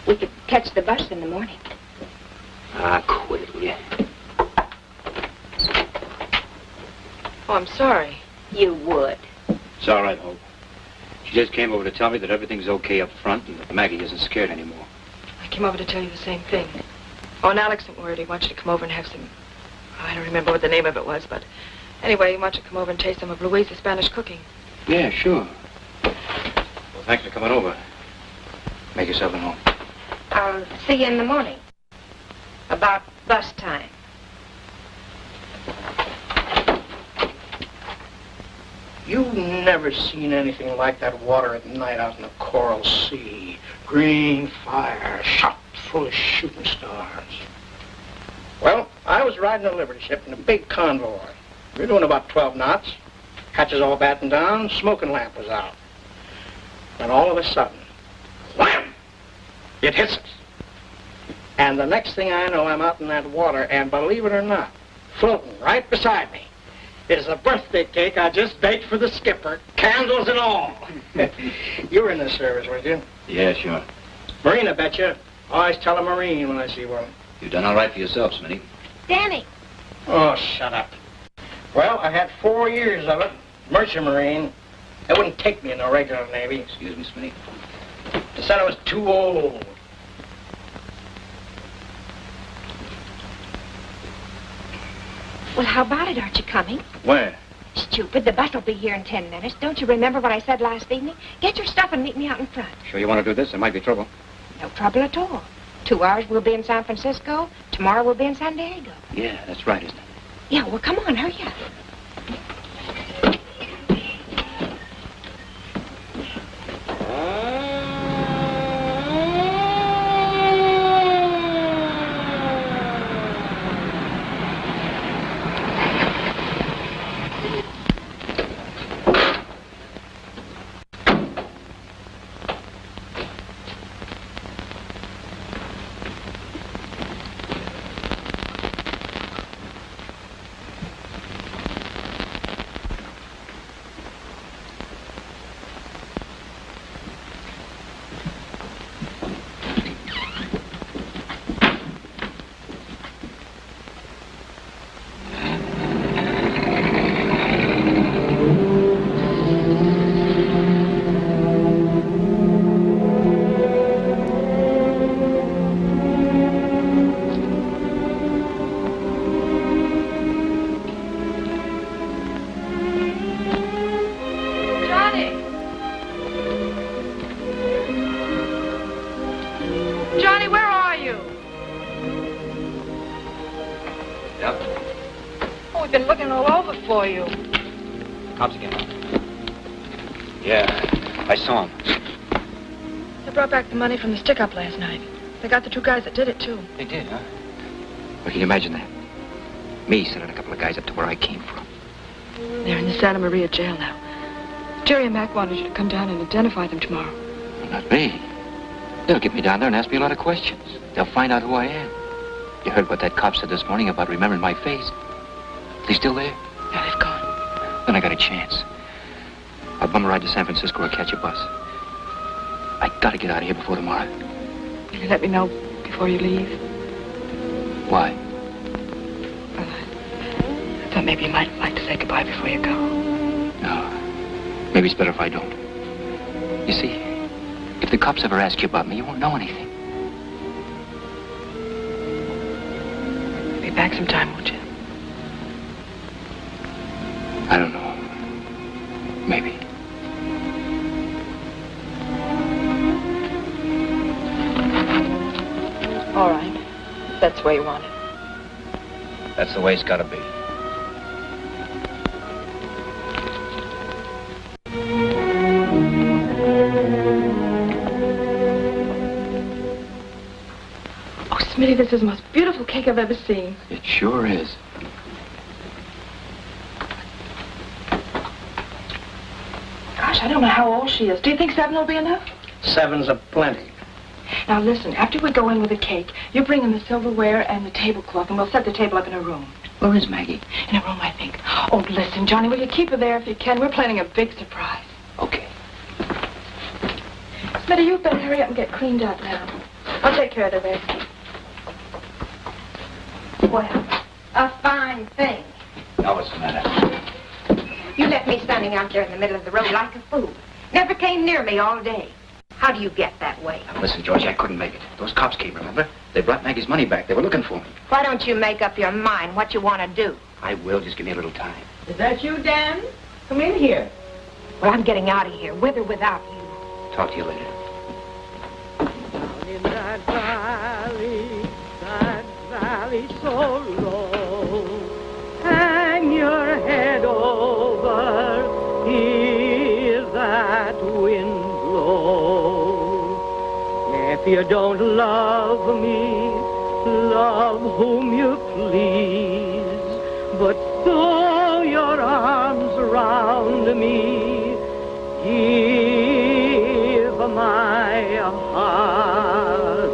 We could catch the bus in the morning. Quit it, will you? Oh, I'm sorry. You would. It's all right, Hope. She just came over to tell me that everything's okay up front and that Maggie isn't scared anymore. I came over to tell you the same thing. Oh, and Alex sent word he wants you to come over and have some... I don't remember what the name of it was, but... Anyway, he wants you to come over and taste some of Louise's Spanish cooking. Yeah, sure. Well, thanks for coming over. Make yourself at home. I'll see you in the morning. About bus time. You've never seen anything like that water at night out in the Coral Sea. Green fire, shot full of shooting stars. Well, I was riding a Liberty ship in a big convoy. We were doing about 12 knots. Hatches all battened down, smoking lamp was out. And all of a sudden, wham! It hits us. And the next thing I know, I'm out in that water, and believe it or not, floating right beside me is a birthday cake I just baked for the skipper, candles and all. You were in the service, weren't you? Yeah, sure. Marine, I betcha. Always tell a Marine when I see one. You've done all right for yourself, Smitty. Danny. Oh, shut up. Well, I had 4 years of it, merchant Marine. They wouldn't take me in the regular Navy. Excuse me, Smitty. They said I was too old. Well, how about it? Aren't you coming? Where? Stupid. The bus will be here in 10 minutes. Don't you remember what I said last evening? Get your stuff and meet me out in front. Sure you want to do this? There might be trouble. No trouble at all. 2 hours we'll be in San Francisco. Tomorrow we'll be in San Diego. Yeah, that's right, isn't it? Yeah, well, come on, hurry up. been looking all over for you. Cops came out. Yeah, I saw him. They brought back the money from the stick-up last night. They got the 2 guys that did it, too. They did, huh? Well, can you imagine that? Me sending a couple of guys up to where I came from. They're in the Santa Maria jail now. Jerry and Mac wanted you to come down and identify them tomorrow. Well, not me. They'll get me down there and ask me a lot of questions. They'll find out who I am. You heard what that cop said this morning about remembering my face. They still there? Yeah, they've gone. Then I got a chance. I'll bum a ride to San Francisco or catch a bus. I gotta get out of here before tomorrow. Will you let me know before you leave? Why? Well, I thought maybe you might like to say goodbye before you go. No. Maybe it's better if I don't. You see, if the cops ever ask you about me, you won't know anything. Be back sometime, won't you? I don't know. Maybe. All right. That's the way you want it. That's the way it's gotta be. Oh, Smitty, this is the most beautiful cake I've ever seen. It sure is. Gosh, I don't know how old she is. Do you think 7 will be enough? 7's a plenty. Now, listen, after we go in with the cake, you bring in the silverware and the tablecloth, and we'll set the table up in her room. Where is Maggie? In her room, I think. Oh, listen, Johnny, will you keep her there if you can? We're planning a big surprise. Okay. Smitty, you better hurry up and get cleaned up now. I'll take care of the rest. Well, a fine thing. Now what's the matter? You left me standing out there in the middle of the road like a fool. Never came near me all day. How do you get that way? Now, listen, Georgie, I couldn't make it. Those cops came, remember? They brought Maggie's money back. They were looking for me. Why don't you make up your mind what you want to do? I will. Just give me a little time. Is that you, Dan? Come in here. Well, I'm getting out of here, with or without you. Talk to you later. Down in that valley so low, hang your head over, hear that wind blow. If you don't love me, love whom you please, but throw your arms around me, give my heart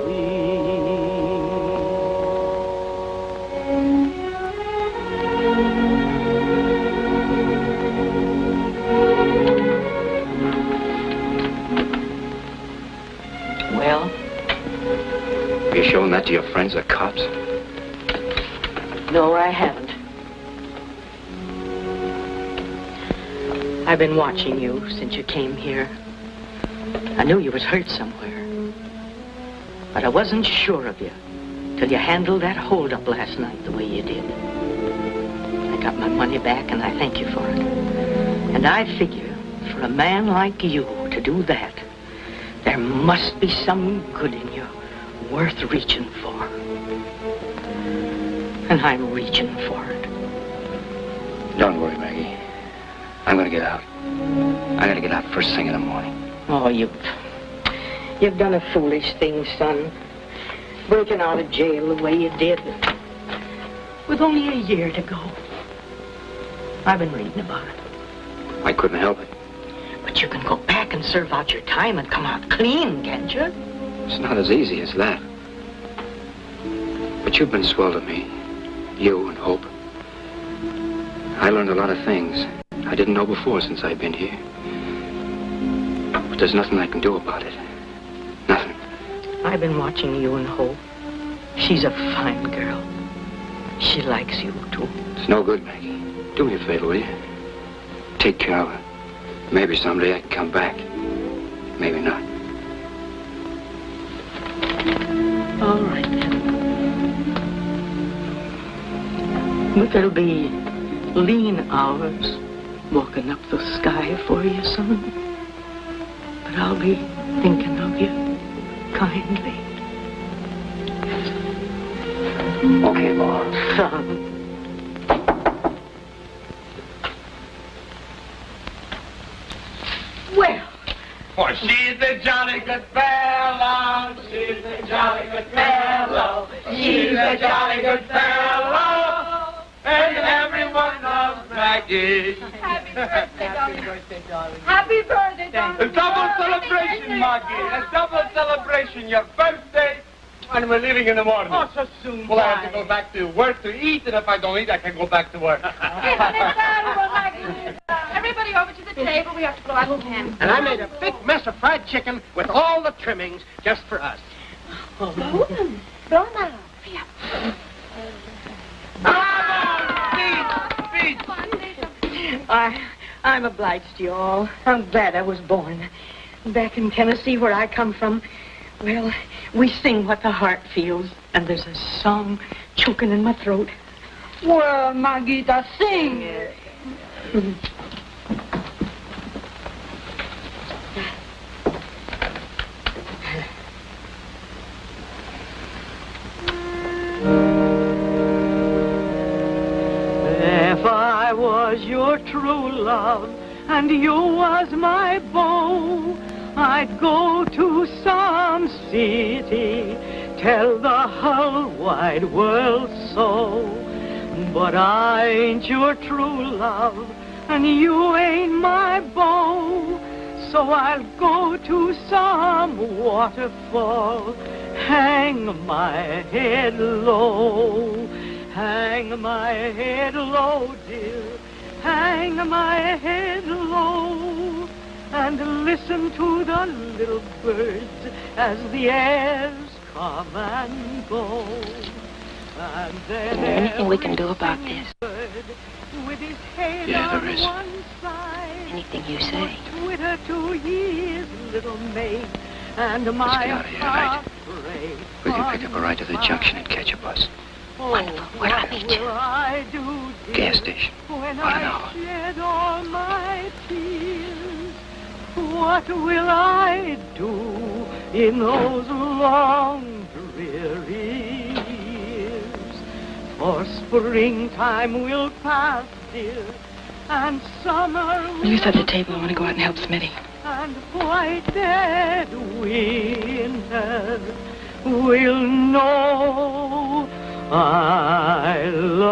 Well? Have you shown that to your friends, the cops? No, I haven't. I've been watching you since you came here. I knew you was hurt somewhere. But I wasn't sure of you till you handled that holdup last night the way you did. I got my money back and I thank you for it. And I figure for a man like you to do that, there must be some good in you worth reaching for. And I'm reaching for it. Don't worry, Maggie. I'm gonna get out. I gotta get out first thing in the morning. Oh, you've done a foolish thing, son. Breaking out of jail the way you did. With only a year to go. I've been reading about it. I couldn't help it. But you can go back and serve out your time and come out clean, can't you? It's not as easy as that. But you've been swell to me. You and Hope. I learned a lot of things I didn't know before since I've been here. But there's nothing I can do about it. Nothing. I've been watching you and Hope. She's a fine girl. She likes you, too. It's no good, Maggie. Do me a favor, will you? Take care of her. Maybe someday I can come back. Maybe not. All right, then. But there'll be lean hours walking up the sky for you, son. But I'll be thinking of you kindly. Okay, Mom. Son. for? She's a jolly good fellow. She's a jolly good fellow. She's a jolly good fellow. And everyone loves Maggie. Happy birthday, darling. Happy birthday, darling. A double celebration, Maggie. A double celebration. Your birthday. And we're leaving in the morning. Oh, so soon. Well, I have to go back to work to eat, and if I don't eat, I can go back to work. Everybody over to the table. We have to blow out the candles. And I made a big mess of fried chicken with all the trimmings just for us. Blow them. Blow them out. I'm obliged to you all. I'm glad I was born. Back in Tennessee, where I come from, well, we sing what the heart feels, and there's a song choking in my throat. Well, Maguita, sing it. If I was your true love and you was my beau, I'd go to some city, tell the whole wide world so. But I ain't your true love and you ain't my beau, so I'll go to some waterfall, hang my head low. Hang my head low, dear, hang my head low, and listen to the little birds as the airs come and go. And then Is there anything we can do about this? with his head Yeah, there is. on one side, Anything you say. Twitter to his little mate, and my Let's get out of here tonight. heart We can pick up a ride to the junction and catch a bus. Wonderful. Where do I meet you? Gas station. When About an I hour. shed all my tears, what will I do in those long, dreary years? For springtime will pass, dear, and summer will You set the table. I want to go out and help Smitty. and white dead winter will know I loved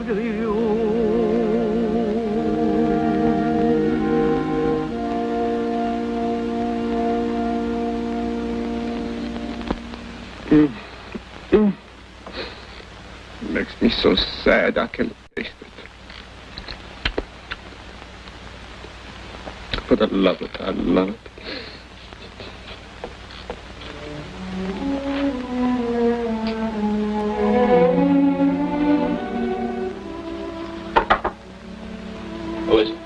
you. Makes me so sad I can face it. But I love it. I love it. Who is it?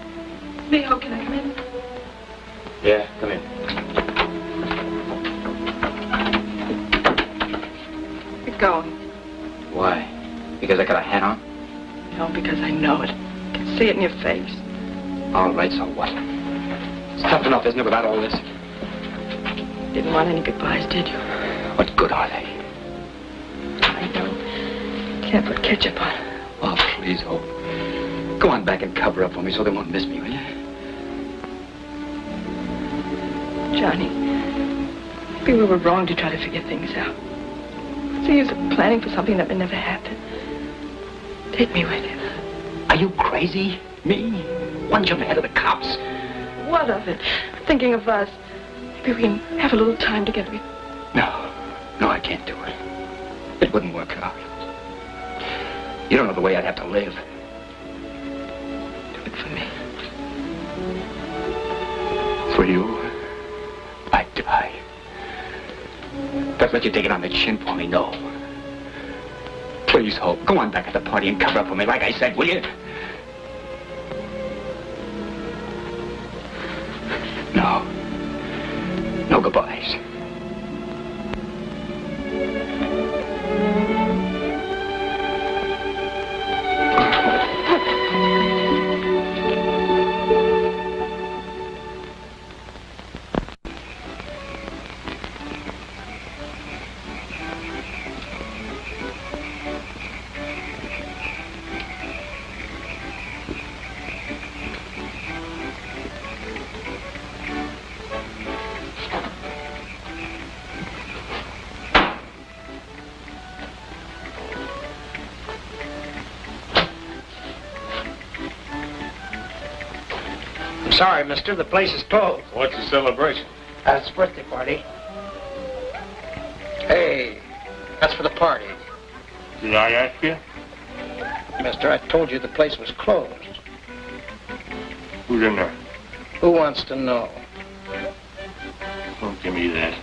Leo, can I come in? Yeah, come in. You're going. Why? Because I got a hat on? No, because I know it. I can see it in your face. All right, so what? It's tough enough, isn't it, without all this? Didn't want any goodbyes, did you? What good are they? I know. Can't put ketchup on. Oh, please, Hope. Go on back and cover up for me so they won't miss me, will you? Johnny, maybe we were wrong to try to figure things out. What's the use of planning for something that may never happen? Take me with you. Are you crazy? Me? One jump ahead of the cops. What of it? Thinking of us. Maybe we can have a little time together. No, I can't do it. It wouldn't work out. You don't know the way I'd have to live. Do it for me. For you, I'd die. Don't let you take it on the chin for me, no. Please, Hope, go on back at the party and cover up for me, like I said, will you? No. No goodbyes. Sorry, mister. The place is closed. What's the celebration? It's a birthday party. Hey, that's for the party. Did I ask you? Mister, I told you the place was closed. Who's in there? Who wants to know? Don't give me that.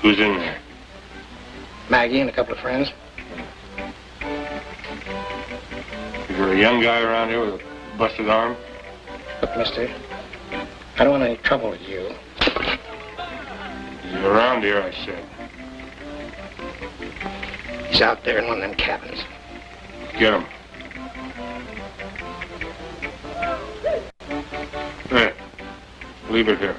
Who's in there? Maggie and a couple of friends. Is there a young guy around here with a busted arm? Look, mister, I don't want any trouble with you. He's around here, I said. He's out there in one of them cabins. Get him. Hey, leave it here.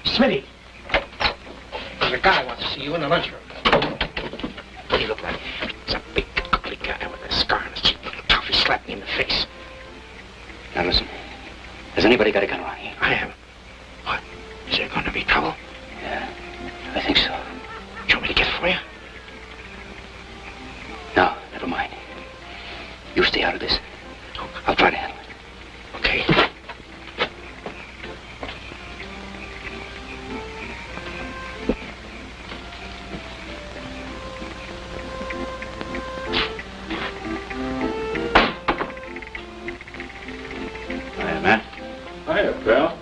Smitty! There's a guy who wants to see you in the lunchroom. What do you look like? He's a big, ugly guy with a scar on his cheek. Tough, he slapped me in the face. Now listen, has anybody got a gun around here? I am. What? Is there going to be trouble? Yeah, I think so. You want me to get it for you? No, never mind. You stay out of this. I'll try to handle it. Okay. Hiya, Matt. Hiya, pal.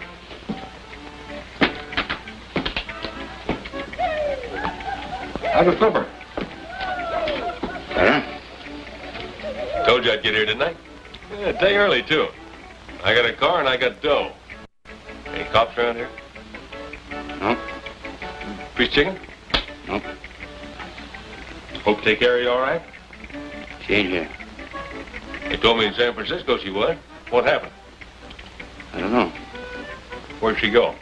How's the supper? Better? Told you I'd get here tonight. Yeah, a day early, too. I got a car and I got dough. Any cops around here? No. Piece chicken? Nope. Hope take care of you all right? She ain't here. They told me in San Francisco she was. What happened? I don't know. Where'd she go?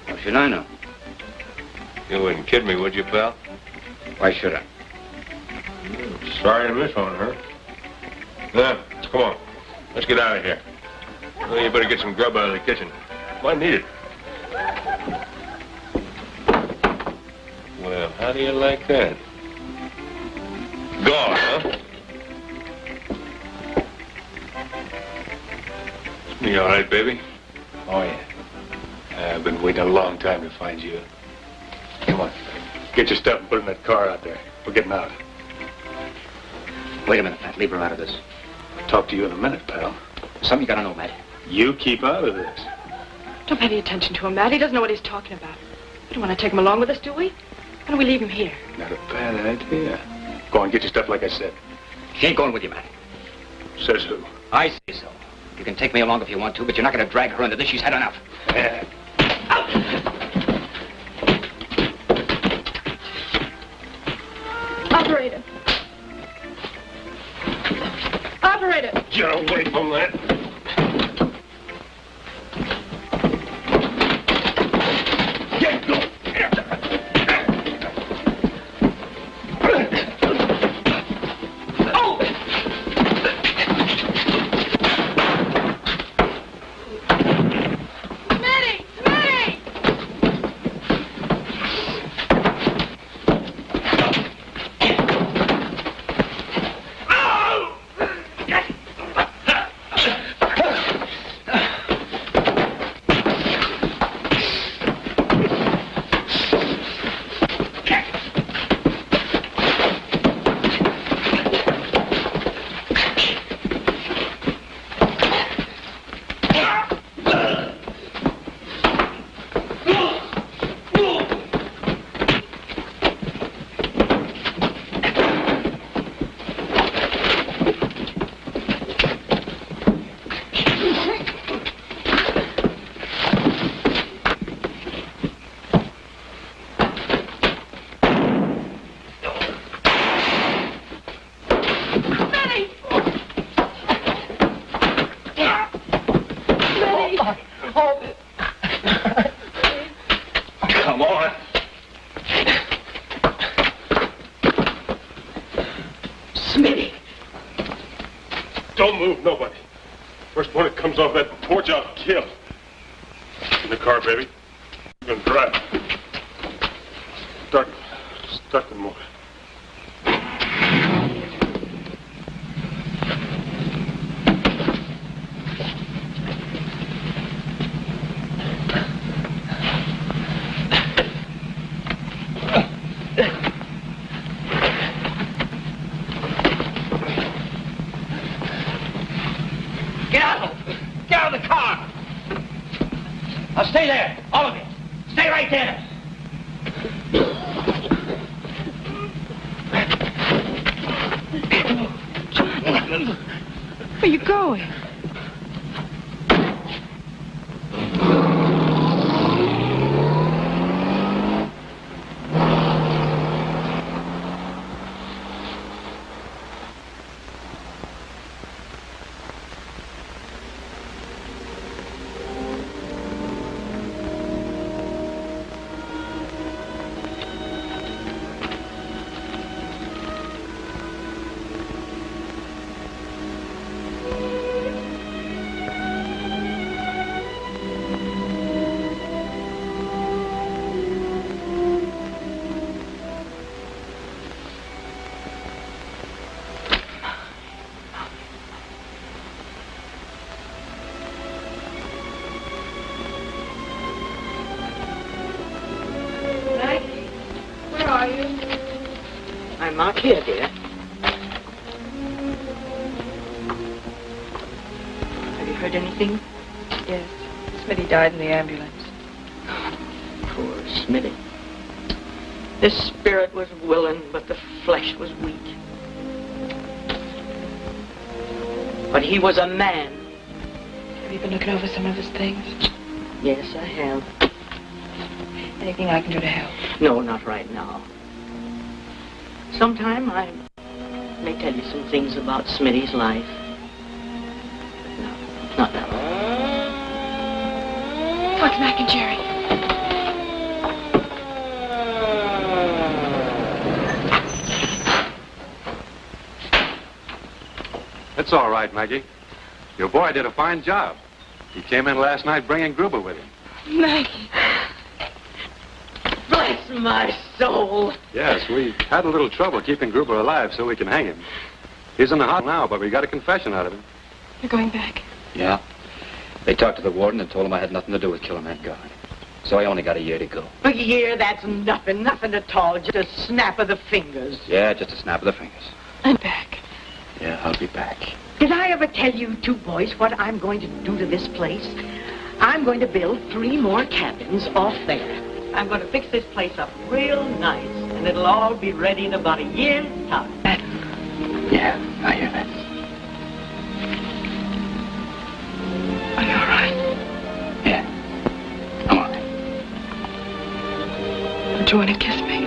How should I know? You wouldn't kid me, would you, pal? Why should I? Sorry to miss on her. Now, come on. Let's get out of here. Well, you better get some grub out of the kitchen. Might need it. Well, how do you like that? Gone, huh? You all right, baby? Oh, yeah. I've been waiting a long time to find you. Come on. Get your stuff and put it in that car out there. We're getting out. Wait a minute, Matt. Leave her out of this. I'll talk to you in a minute, pal. Something you gotta know, Matt. You keep out of this. Don't pay any attention to him, Matt. He doesn't know what he's talking about. We don't want to take him along with us, do we? Why don't we leave him here? Not a bad idea. Go on, get your stuff like I said. She ain't going with you, Matt. Says who? I say so. You can take me along if you want to, but you're not gonna drag her into this. She's had enough. Operator. Operator. Get away from that. Get go. Come on. Smitty. Don't move, nobody. First one that comes off that porch, I'll kill. In the car, baby. You're gonna drive. Start the motor. Get out! Get out of the car! Now stay there, all of you. Stay right there. Where are you going? I'm out here, dear. Have you heard anything? Yes. Smitty died in the ambulance. Poor Smitty. The spirit was willing, but the flesh was weak. But he was a man. Have you been looking over some of his things? Yes, I have. Anything I can do to help? No, not right now. Sometime I may tell you some things about Smitty's life. But no, not now. What's Mac and Jerry? It's all right, Maggie. Your boy did a fine job. He came in last night bringing Gruber with him. Maggie. Bless my soul. Yes, we had a little trouble keeping Gruber alive so we can hang him. He's in the hospital now, but we got a confession out of him. You're going back? Yeah. They talked to the warden and told him I had nothing to do with killing that guard. So I only got a year to go. A year, that's nothing at all. Just a snap of the fingers. Yeah, just a snap of the fingers. I'm back. Yeah, I'll be back. Did I ever tell you two boys what I'm going to do to this place? I'm going to build 3 more cabins off there. I'm going to fix this place up real nice, and it'll all be ready in about a year's time. Yeah, I hear that. Are you all right? Yeah, I'm all right. Don't you want to kiss me?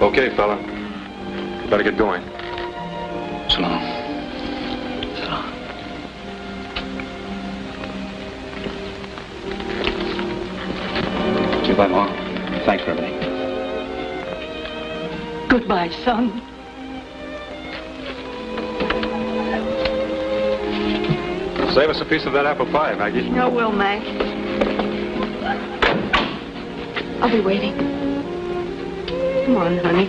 Okay, fella. Better get going. So long. So long. Goodbye, Mom. Thanks for everything. Goodbye, son. Save us a piece of that apple pie, Maggie. No, will, Mac. I'll be waiting. Come on, honey.